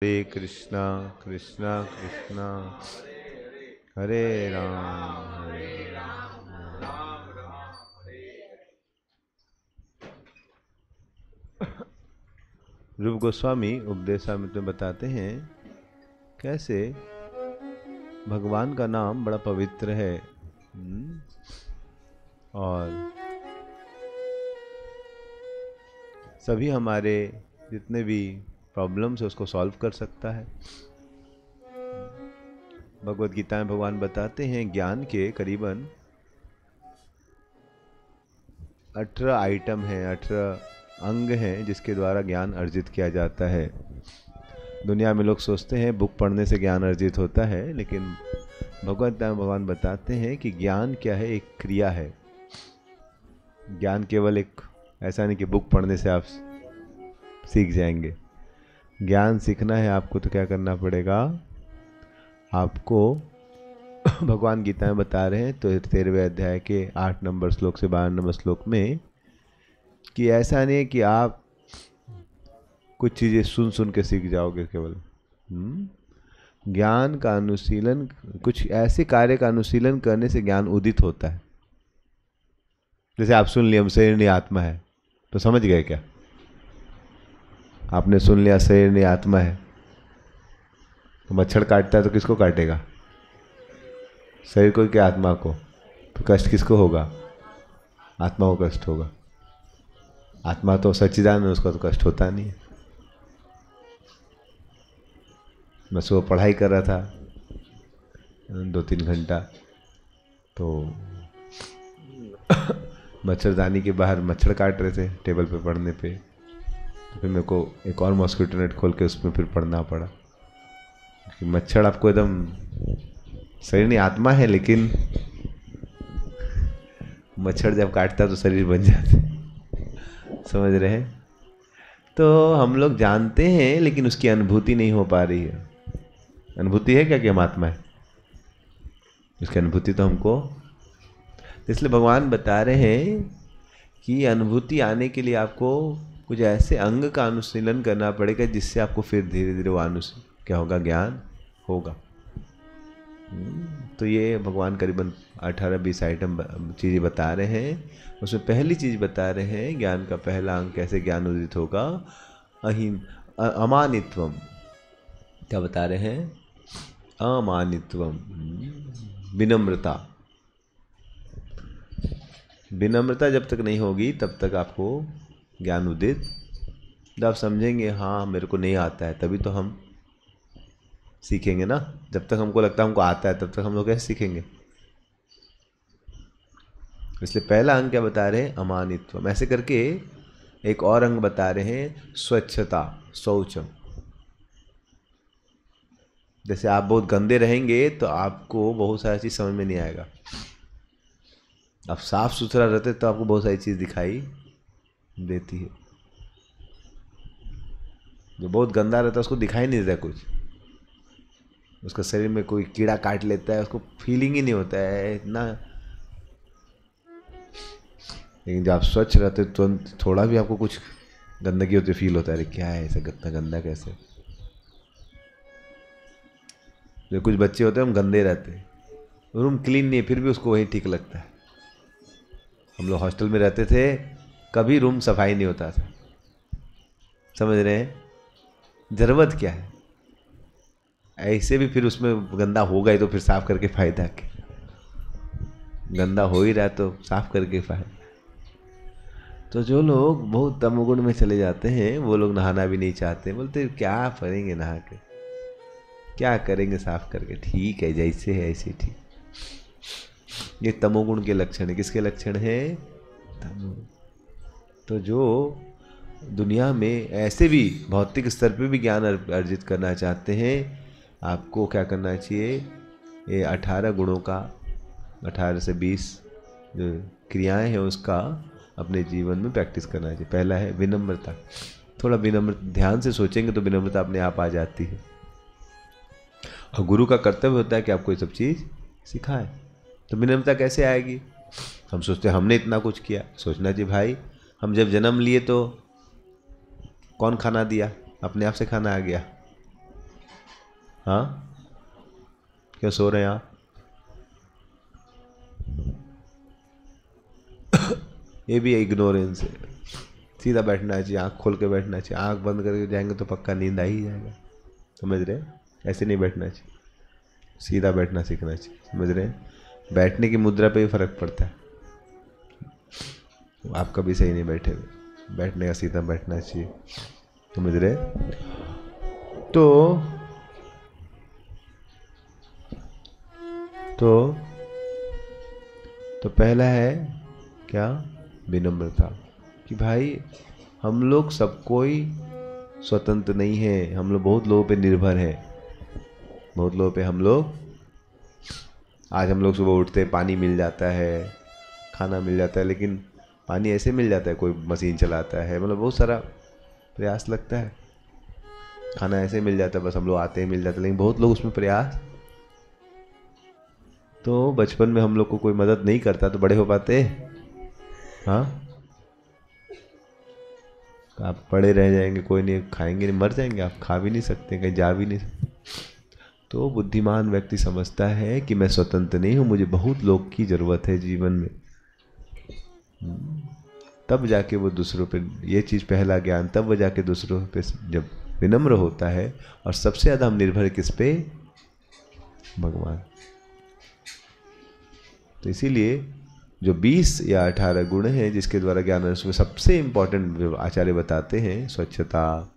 हरे कृष्णा कृष्णा कृष्णा हरे राम हरे रूप गोस्वामी उपदेशामृत में बताते हैं कैसे भगवान का नाम बड़ा पवित्र है। और सभी हमारे जितने भी प्रॉब्लम्स है उसको सॉल्व कर सकता है। भगवत गीता में भगवान बताते हैं ज्ञान के करीबन 18 आइटम हैं, 18 अंग हैं जिसके द्वारा ज्ञान अर्जित किया जाता है। दुनिया में लोग सोचते हैं बुक पढ़ने से ज्ञान अर्जित होता है, लेकिन भगवत गीता में भगवान बताते हैं कि ज्ञान क्या है, एक क्रिया है। ज्ञान केवल एक ऐसा नहीं कि बुक पढ़ने से आप सीख जाएंगे। ज्ञान सीखना है आपको तो क्या करना पड़ेगा, आपको भगवान गीता में बता रहे हैं तो 13वें अध्याय के 8 नंबर श्लोक से 12 नंबर श्लोक में कि ऐसा नहीं कि आप कुछ चीज़ें सुन सुन के सीख जाओगे केवल। ज्ञान का अनुशीलन, कुछ ऐसे कार्य का अनुशीलन करने से ज्ञान उदित होता है। जैसे आप सुन लिया शरीर नहीं आत्मा है, तो समझ गए क्या? आपने सुन लिया शरीर नहीं आत्मा है, तो मच्छर काटता है तो किसको काटेगा? शरीर को क्या आत्मा को? तो कष्ट किसको होगा? आत्मा को कष्ट होगा। आत्मा तो सच्चिदानंद है, उसका तो कष्ट होता नहीं है। मैं सुबह पढ़ाई कर रहा था 2-3 घंटा, तो मच्छरदानी के बाहर मच्छर काट रहे थे टेबल पे पढ़ने पे, तो फिर मेरे को एक और मॉस्किटो नेट खोल के उसमें फिर पढ़ना पड़ा कि मच्छर आपको एकदम शरीर नहीं आत्मा है, लेकिन मच्छर जब काटता तो शरीर बन जाते। समझ रहे हैं? तो हम लोग जानते हैं लेकिन उसकी अनुभूति नहीं हो पा रही है। अनुभूति है क्या कि हम आत्मा है? उसकी अनुभूति तो हमको, इसलिए भगवान बता रहे हैं कि अनुभूति आने के लिए आपको कुछ ऐसे अंग का अनुशीलन करना पड़ेगा जिससे आपको फिर धीरे धीरे वो क्या होगा, ज्ञान होगा। तो ये भगवान करीबन 18-20 आइटम चीज़ें बता रहे हैं। उसमें पहली चीज़ बता रहे हैं ज्ञान का पहला अंग कैसे ज्ञान उदित होगा, अमानित्वम। क्या बता रहे हैं? अमानित्वम, विनम्रता। विनम्रता जब तक नहीं होगी तब तक आपको ज्ञान उदित, जब आप समझेंगे हाँ मेरे को नहीं आता है तभी तो हम सीखेंगे ना। जब तक हमको लगता है हमको आता है तब तक हम लोग कैसे सीखेंगे? इसलिए पहला अंग क्या बता रहे हैं? अमानित्व। ऐसे करके एक और अंग बता रहे हैं, स्वच्छता, शौचम। जैसे आप बहुत गंदे रहेंगे तो आपको बहुत सारी चीज़ समझ में नहीं आएगा। आप साफ सुथरा रहते तो आपको बहुत सारी चीज़ दिखाई देती है। जो बहुत गंदा रहता है उसको दिखाई नहीं देता कुछ, उसका शरीर में कोई कीड़ा काट लेता है उसको फीलिंग ही नहीं होता है इतना। लेकिन जब आप स्वच्छ रहते तो थोड़ा भी आपको कुछ गंदगी होती फील होता है, अरे क्या है ऐसा गंदा गंदा कैसे। जो कुछ बच्चे होते हैं हम गंदे रहते हैं, रूम क्लीन नहीं है फिर भी उसको वही ठीक लगता है। हम लोग हॉस्टल में रहते थे, कभी रूम सफाई नहीं होता था। समझ रहे हैं? ज़रूरत क्या है? ऐसे भी फिर उसमें गंदा होगा ही तो फिर साफ करके फायदा क्या? गंदा हो ही रहा तो साफ करके फायदा। तो जो लोग बहुत तमोगुण में चले जाते हैं वो लोग नहाना भी नहीं चाहते, बोलते क्या करेंगे नहा के, क्या करेंगे साफ करके, ठीक है जैसे है ऐसे ठीक। ये तमोगुण के लक्षण है। किसके लक्षण है? तमोगुण। तो जो दुनिया में ऐसे भी भौतिक स्तर पे भी ज्ञान अर्जित करना चाहते हैं, आपको क्या करना चाहिए? ये 18 गुणों का, 18 से 20 जो क्रियाएं हैं उसका अपने जीवन में प्रैक्टिस करना चाहिए। पहला है विनम्रता। थोड़ा विनम्र ध्यान से सोचेंगे तो विनम्रता अपने आप आ जाती है। और गुरु का कर्तव्य होता है कि आपको ये सब चीज़ सिखाए। तो विनम्रता कैसे आएगी? हम सोचते हैं हमने इतना कुछ किया। सोचना चाहिए भाई हम जब जन्म लिए तो कौन खाना दिया? अपने आप से खाना आ गया। हाँ, क्यों सो रहे हैं आप? ये भी इग्नोरेंस है। सीधा बैठना चाहिए, आँख खोल के बैठना चाहिए। आँख बंद करके जाएंगे तो पक्का नींद आ ही जाएगा। समझ रहे? ऐसे नहीं बैठना चाहिए, सीधा बैठना सीखना चाहिए। समझ रहे? बैठने की मुद्रा पे भी फर्क पड़ता है। आप कभी सही नहीं बैठे हुए, बैठने का सीधा बैठना चाहिए। समझ रहे? तो पहला है क्या? विनम्रता। कि भाई हम लोग सब कोई स्वतंत्र नहीं है, हम लोग बहुत लोगों पे निर्भर है। बहुत लोगों पे हम लोग, आज हम लोग सुबह उठते पानी मिल जाता है, खाना मिल जाता है, लेकिन पानी ऐसे मिल जाता है, कोई मशीन चलाता है, मतलब बहुत सारा प्रयास लगता है। खाना ऐसे मिल जाता है, बस हम लोग आते हैं मिल जाता है, लेकिन बहुत लोग उसमें प्रयास। तो बचपन में हम लोग को कोई मदद नहीं करता तो बड़े हो पाते? हाँ, आप पड़े रह जाएंगे, कोई नहीं खाएंगे, नहीं मर जाएंगे, आप खा भी नहीं सकते, कहीं जा भी नहीं सकते। तो बुद्धिमान व्यक्ति समझता है कि मैं स्वतंत्र नहीं हूँ, मुझे बहुत लोग की ज़रूरत है जीवन में। तब जाके वो दूसरों पे, ये चीज़ पहला ज्ञान, तब वो जाके दूसरों पे जब विनम्र होता है। और सबसे ज़्यादा हम निर्भर किस पे? भगवान। तो इसीलिए जो 20 या 18 गुण हैं जिसके द्वारा ज्ञान, उसमें सबसे इम्पोर्टेंट आचार्य बताते हैं स्वच्छता,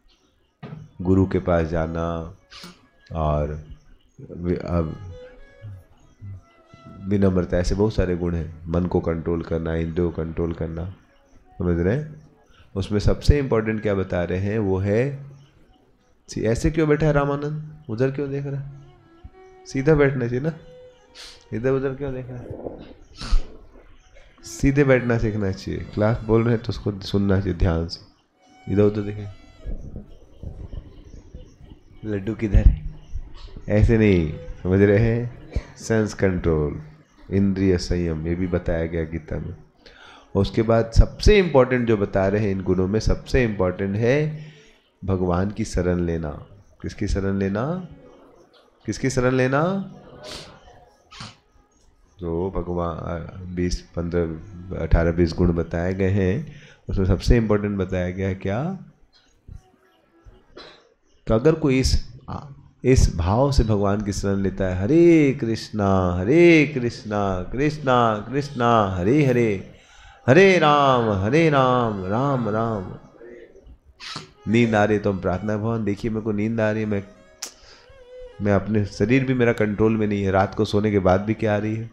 गुरु के पास जाना, और विनम्रता, ऐसे बहुत सारे गुण हैं। मन को कंट्रोल करना, इंद्रियों को कंट्रोल करना। समझ रहे हैं? उसमें सबसे इम्पोर्टेंट क्या बता रहे हैं वो है, ऐसे क्यों बैठा है रामानंद, उधर क्यों देख रहा है? सीधा बैठना चाहिए ना, इधर उधर क्यों देख रहा है? सीधे बैठना सीखना चाहिए। क्लास बोल रहे हैं तो उसको सुनना चाहिए ध्यान से, इधर उधर देखें। लड्डू किधर है, ऐसे नहीं। समझ रहे हैं? सेंस कंट्रोल, इंद्रिय संयम, ये भी बताया गया गीता में। और उसके बाद सबसे इंपॉर्टेंट जो बता रहे हैं इन गुणों में, सबसे इंपॉर्टेंट है भगवान की शरण लेना। किसकी शरण लेना? किसकी शरण लेना? जो भगवान 20, 15, 18, 20 गुण बताए गए हैं, उसमें सबसे इंपॉर्टेंट बताया गया है क्या? तो अगर कोई इस भाव से भगवान की शरण लेता है, हरे कृष्णा कृष्णा कृष्णा हरे हरे, हरे राम राम राम। नींद आ रही तो हम प्रार्थना, भगवान देखिए मेरे को नींद आ रही है, मैं अपने शरीर भी मेरा कंट्रोल में नहीं है, रात को सोने के बाद भी क्या आ रही है?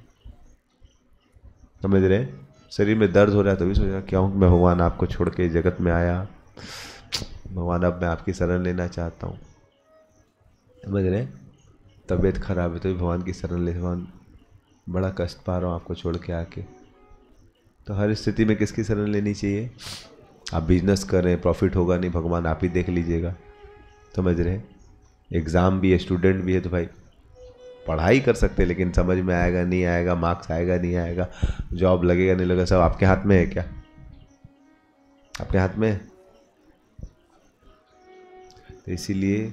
समझ रहे? शरीर में दर्द हो रहा है तो भी सोच रहा क्या हूँ मैं, भगवान आपको छोड़ के जगत में आया, भगवान अब मैं आपकी शरण लेना चाहता हूँ। समझ रहे? तबीयत खराब है तो भी भगवान की शरण ले, भगवान बड़ा कष्ट पा रहा हूँ आपको छोड़ के आके। तो हर स्थिति में किसकी शरण लेनी चाहिए? आप बिजनेस कर रहे हैं, प्रॉफिट होगा नहीं, भगवान आप ही देख लीजिएगा। समझ रहे? एग्ज़ाम भी है, स्टूडेंट भी है, तो भाई पढ़ाई कर सकते हैं लेकिन समझ में आएगा नहीं आएगा, मार्क्स आएगा नहीं आएगा, जॉब लगेगा नहीं लगेगा, सब आपके हाथ में है क्या? आपके हाथ में है। तो इसीलिए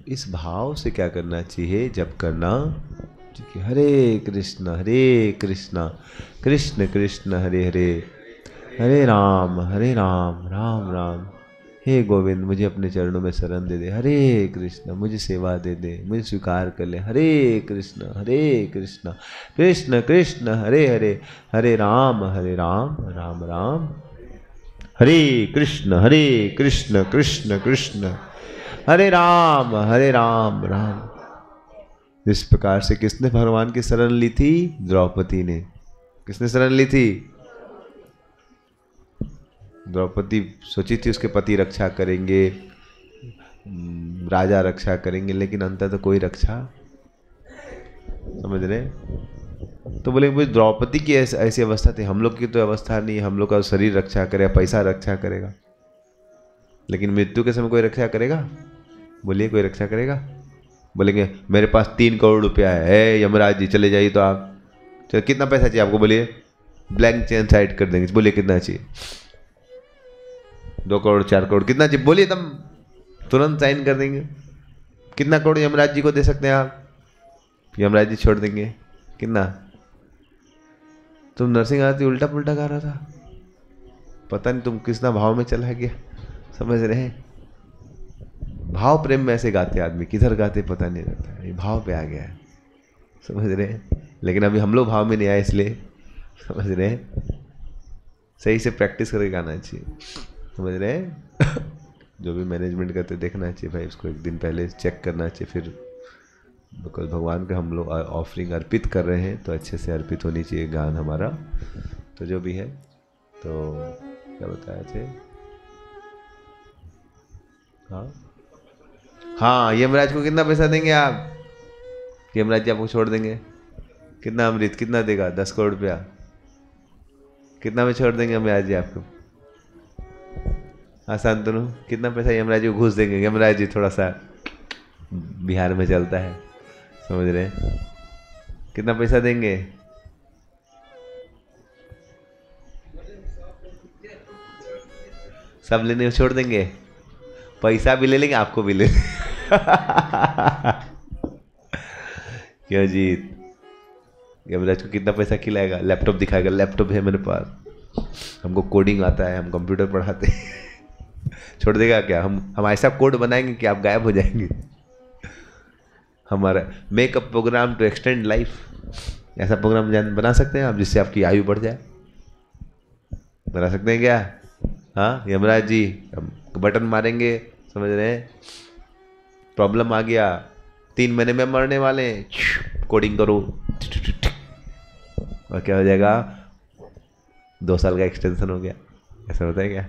इस भाव से क्या करना चाहिए जब करना, कि हरे कृष्ण कृष्ण कृष्ण हरे हरे, हरे राम राम राम, हे गोविंद मुझे अपने चरणों में शरण दे दे, हरे कृष्ण मुझे सेवा दे दे, मुझे स्वीकार कर ले, हरे कृष्ण कृष्ण कृष्ण हरे हरे, हरे राम राम राम, हरे कृष्ण कृष्ण कृष्ण हरे राम राम। इस प्रकार से किसने भगवान की शरण ली थी? द्रौपदी ने। किसने शरण ली थी? द्रौपदी सोची थी उसके पति रक्षा करेंगे, राजा रक्षा करेंगे, लेकिन अंतर तो कोई रक्षा। समझ रहे? तो बोले मुझे द्रौपदी की ऐसी अवस्था थी, हम लोग की तो अवस्था नहीं, हम लोग का शरीर रक्षा करेगा, पैसा रक्षा करेगा, लेकिन मृत्यु के समय कोई रक्षा करेगा? बोलिए कोई रक्षा करेगा? बोलेंगे मेरे पास 3 करोड़ रुपया है, यमराज जी चले जाइए तो आप, चलो कितना पैसा चाहिए आपको, बोलिए, ब्लैंक चेन साइड कर देंगे, बोलिए कितना चाहिए? 2 करोड़ 4 करोड़ कितना चाहिए बोलिए, तुम तुरंत साइन कर देंगे। कितना करोड़ यमराज जी को दे सकते हैं आप? यमराज जी छोड़ देंगे कितना? तुम नरसिंह आरती उल्टा पुल्टा गा रहा था, पता नहीं तुम कितना भाव में चला गया। समझ रहे हैं? भाव प्रेम में ऐसे गाते आदमी, किधर गाते पता नहीं रहता, ये भाव पे आ गया है। समझ रहे हैं? लेकिन अभी हम लोग भाव में नहीं आए, इसलिए समझ रहे हैं, सही से प्रैक्टिस करके गाना चाहिए। समझ रहे हैं? जो भी मैनेजमेंट करते देखना चाहिए भाई, उसको एक दिन पहले चेक करना चाहिए। फिर बिकॉज भगवान के हम लोग ऑफरिंग अर्पित कर रहे हैं तो अच्छे से अर्पित होनी चाहिए गान हमारा। तो जो भी है, तो क्या बताया थे? हाँ, यमराज को कितना पैसा देंगे आप? यमराज जी आपको छोड़ देंगे कितना? अमृत कितना देगा? 10 करोड़ रुपया कितना में छोड़ देंगे यमराज जी आपको? हाँ शांतनु, कितना पैसा यमराज जी को घूस देंगे? यमराज जी थोड़ा सा बिहार में चलता है, समझ रहे हैं? कितना पैसा देंगे? सब लेने छोड़ देंगे, पैसा भी ले लेंगे, आपको भी ले लेंगे। क्यों जीत? यमराज को कितना पैसा खिलाएगा? लैपटॉप दिखाएगा, लैपटॉप है मेरे पास, हमको कोडिंग आता है, हम कंप्यूटर पढ़ाते हैं। छोड़ देगा क्या? हम ऐसा कोड बनाएंगे कि आप गायब हो जाएंगे। हमारा make a programme to extend life, ऐसा प्रोग्राम बना सकते हैं आप जिससे आपकी आयु बढ़ जाए? बना सकते हैं क्या? हाँ यमराज जी, हम बटन मारेंगे, समझ रहे हैं? प्रॉब्लम आ गया, 3 महीने में मरने वाले हैं, कोडिंग करो, और क्या हो जाएगा? 2 साल का एक्सटेंशन हो गया। ऐसा होता है क्या?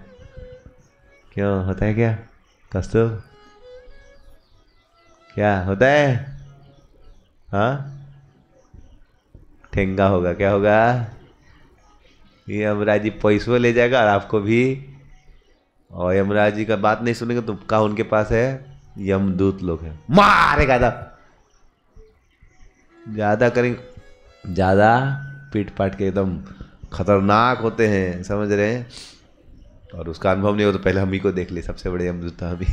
क्यों होता है क्या कस्तूर? क्या होता है? हाँ, ठेंगा होगा। क्या होगा? ये यमराज जी पैसों ले जाएगा और आपको भी। और यमराज जी का बात नहीं सुनेंगे तो कहा उनके पास है यमदूत लोग हैं, मारेगा था। ज्यादा करेंगे, ज्यादा पीट पाट के एकदम खतरनाक होते हैं, समझ रहे हैं? और उसका अनुभव नहीं हो तो पहले हम ही को देख ले, सबसे बड़े यमदूत था अभी।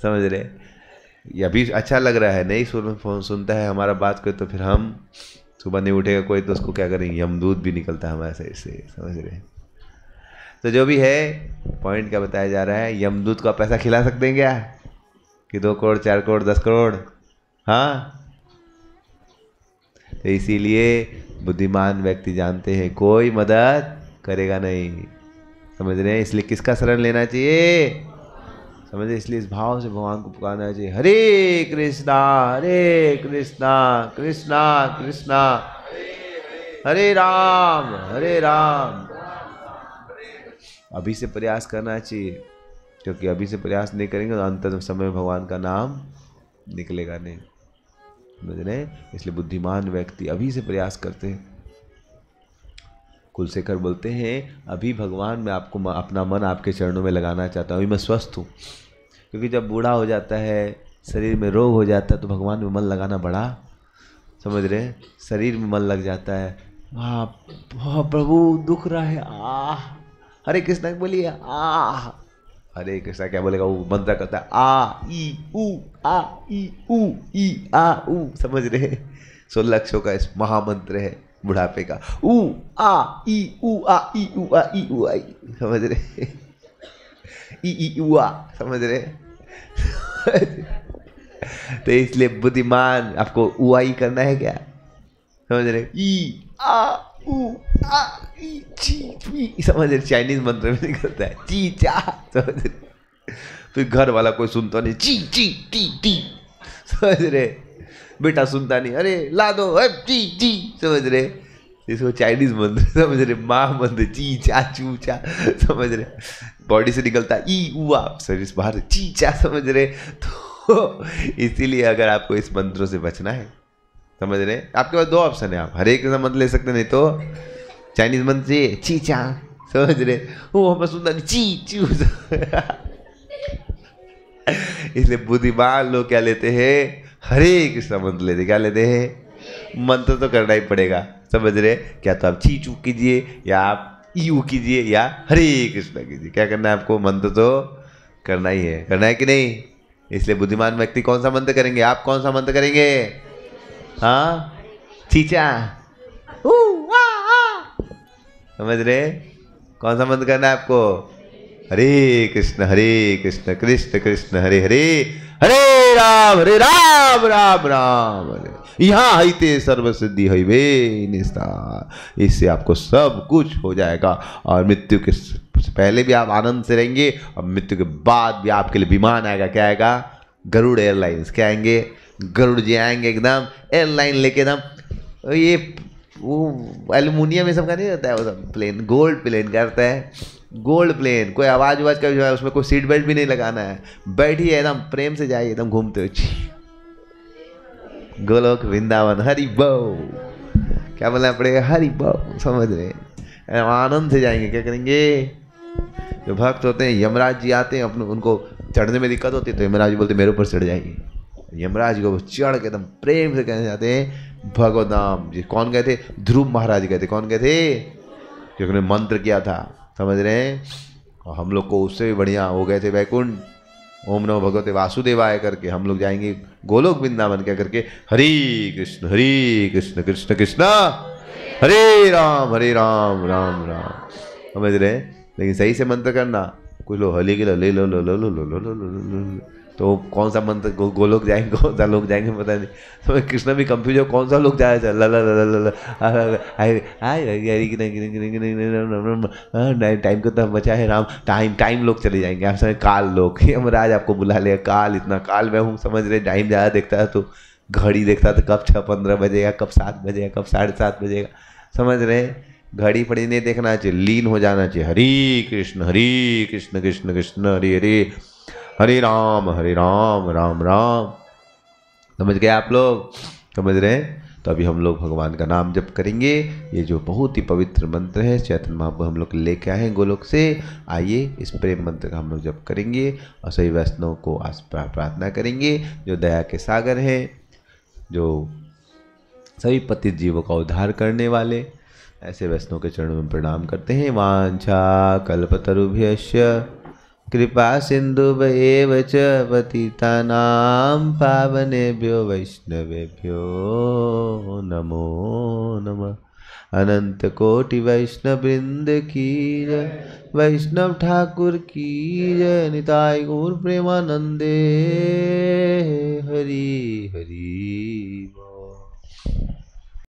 समझ रहे? ये अभी अच्छा लग रहा है, नहीं सुनता है हमारा बात कोई, तो फिर हम सुबह नहीं उठेगा कोई तो उसको क्या करेंगे? यमदूत भी निकलता है हमारे सही से, समझ रहे? तो जो भी है, पॉइंट क्या बताया जा रहा है, यमदूत को आप पैसा खिला सकते हैं क्या? कि 2 करोड़ 4 करोड़ 10 करोड़? हाँ, तो इसीलिए बुद्धिमान व्यक्ति जानते हैं कोई मदद करेगा नहीं, समझ रहे हैं? इसलिए किसका शरण लेना चाहिए? समझ रहे? इसलिए इस भाव से भगवान को पुकारना चाहिए, हरे कृष्णा कृष्णा कृष्णा हरे राम। अभी से प्रयास करना चाहिए, क्योंकि अभी से प्रयास नहीं करेंगे तो अंत समय में भगवान का नाम निकलेगा नहीं, समझ रहे हैं? इसलिए बुद्धिमान व्यक्ति अभी से प्रयास करते हैं। कुलशेखर बोलते हैं, अभी भगवान मैं आपको अपना मन आपके चरणों में लगाना चाहता हूँ, अभी मैं स्वस्थ हूँ। क्योंकि जब बूढ़ा हो जाता है, शरीर में रोग हो जाता है, तो भगवान में मन लगाना बड़ा, समझ रहे हैं? शरीर में मन लग जाता है, वाह प्रभु दुख रहा है, हरे कृष्णा बोलिए, हरे कृष्णा क्या बोलेगा? वो मंत्र करता है, आ ई ऊ, समझ रहे हैं? 16 अक्षरों का इस महामंत्र है बुढ़ापे का, ऊ आ ई ऊ आई, समझ रहे? ई ऊ आ, समझ रहे? तो इसलिए बुद्धिमान आपको ऊ आई करना है क्या? समझ रहे? ई आ ऊ आ ई ची, समझ रहे? चाइनीज मंत्र में निकलता है ची चा, समझ रहे? फिर घर वाला कोई सुनता नहीं, ची ची टी टी, समझ रहे? बेटा सुनता नहीं, अरे ला दो ची ची, समझ रहे? इसको चाइनीज मंत्र, समझ रहे? माँ मंत्र ची चा चू चा, समझ रहे? बॉडी से निकलता है ई ऊ आ, शरीर से बाहर ची चा, समझ रहे? तो इसीलिए अगर आपको इस मंत्रों से बचना है, समझ रहे? आपके पास 2 ऑप्शन है, आप हर एक मंत्र ले सकते, नहीं तो चाइनीज मंत्र से ची चा, समझ रहे? वो हमें सुनता नहीं, ची चू। इसलिए बुद्धिमान लोग क्या लेते हैं? हरे कृष्ण मंत्र लेते। क्या लेते हैं? मंत्र तो करना ही पड़ेगा, समझ रहे? क्या तो आप ची चू कीजिए, या आप यू कीजिए, या हरे कृष्ण कीजिए। क्या करना है आपको? मंत्र तो करना ही है, करना है कि नहीं? इसलिए बुद्धिमान व्यक्ति कौन सा मंत्र करेंगे? आप कौन सा मंत्र करेंगे? हाँ, चीचा, समझ रहे? कौन सा मंत्र करना है आपको? हरे कृष्ण कृष्ण कृष्ण हरे हरे, हरे राम राम राम हरे। यहाँ हईते सर्व सिद्धि हईवे निस्तार। इससे आपको सब कुछ हो जाएगा और मृत्यु के पहले भी आप आनंद से रहेंगे और मृत्यु के बाद भी आपके लिए विमान आएगा। क्या आएगा? गरुड़ एयरलाइंस। क्या आएंगे? गरुड़ जी आएंगे एकदम एयरलाइन लेके एकदम। ये वो एल्युमिनियम में सब का नहीं रहता है वो सब प्लेन, गोल्ड प्लेन करता है, गोल्ड प्लेन। कोई आवाज का जो है उसमें कोई सीट बेल्ट भी नहीं लगाना है, बैठिए एकदम प्रेम से जाइए, एकदम घूमते हुए गोलोक वृंदावन हरि बोल। क्या बोलना पड़ेगा? हरि बोल। समझ रहे? आनंद से जाएंगे। क्या करेंगे? जो भक्त होते हैं, यमराज जी आते हैं, अपने उनको चढ़ने में दिक्कत होती है तो यमराज जी बोलते मेरे ऊपर चढ़ जाइए। यमराज को चढ़ के एकदम प्रेम से कहने जाते हैं भगवत नाम जी। कौन गए थे? ध्रुव महाराज गए थे। कौन गए थे? क्योंकि उन्होंने मंत्र किया था। समझ रहे हैं? और हम लोग को उससे भी बढ़िया हो गए थे वैकुंठ, ओम नमो भगवते वासुदेवाय करके। हम लोग जाएंगे गोलोक वृंदावन क्या करके? हरे कृष्ण कृष्ण कृष्ण हरे राम राम राम। समझ रहे? लेकिन सही से मंत्र करना। कुछ लोग हली के ले लो लो लो लो लो लो लो लो लो, तो कौन सा मंत्र गोलोक जाएंगे, कौन सा लोग जाएंगे पता नहीं। तो कृष्ण भी कंफ्यूज हो कौन सा लोग जाए। टाइम कितना बचा है राम? टाइम लोग चले जाएंगे। आप समझ? काल लोग। यमराज आपको बुला लिया। काल, इतना काल में हूँ। समझ रहे? टाइम ज़्यादा देखता है तो घड़ी देखता था कब 6:15 बजेगा, कब 7 बजेगा, कब 7:30 बजेगा। समझ रहे? घड़ी फड़ी नहीं देखना चाहिए, लीन हो जाना चाहिए। हरे कृष्ण कृष्ण कृष्ण हरे हरे, हरे राम राम राम। समझ गए आप लोग? समझ रहे हैं? तो अभी हम लोग भगवान का नाम जप करेंगे। ये जो बहुत ही पवित्र मंत्र है, चैतन्य महाप्रभु हम लोग लेके आए हैं गोलोक से। आइए इस प्रेम मंत्र का हम लोग जप करेंगे और सभी वैष्णव को प्रार्थना करेंगे जो दया के सागर हैं, जो सभी पतित जीवों का उद्धार करने वाले, ऐसे वैष्णव के चरणों में प्रणाम करते हैं। वांछा कल्पतरुभ्यश्च कृपा सिन्धुभ्येव च पतितानां पावनेभ्यो वैष्णवेभ्यो नमो नमः। अनंत कोटि वैष्णव वृंद की जय, वैष्णव ठाकुर की जय, निताय गौर प्रेमानंदे हरि हरि बोल।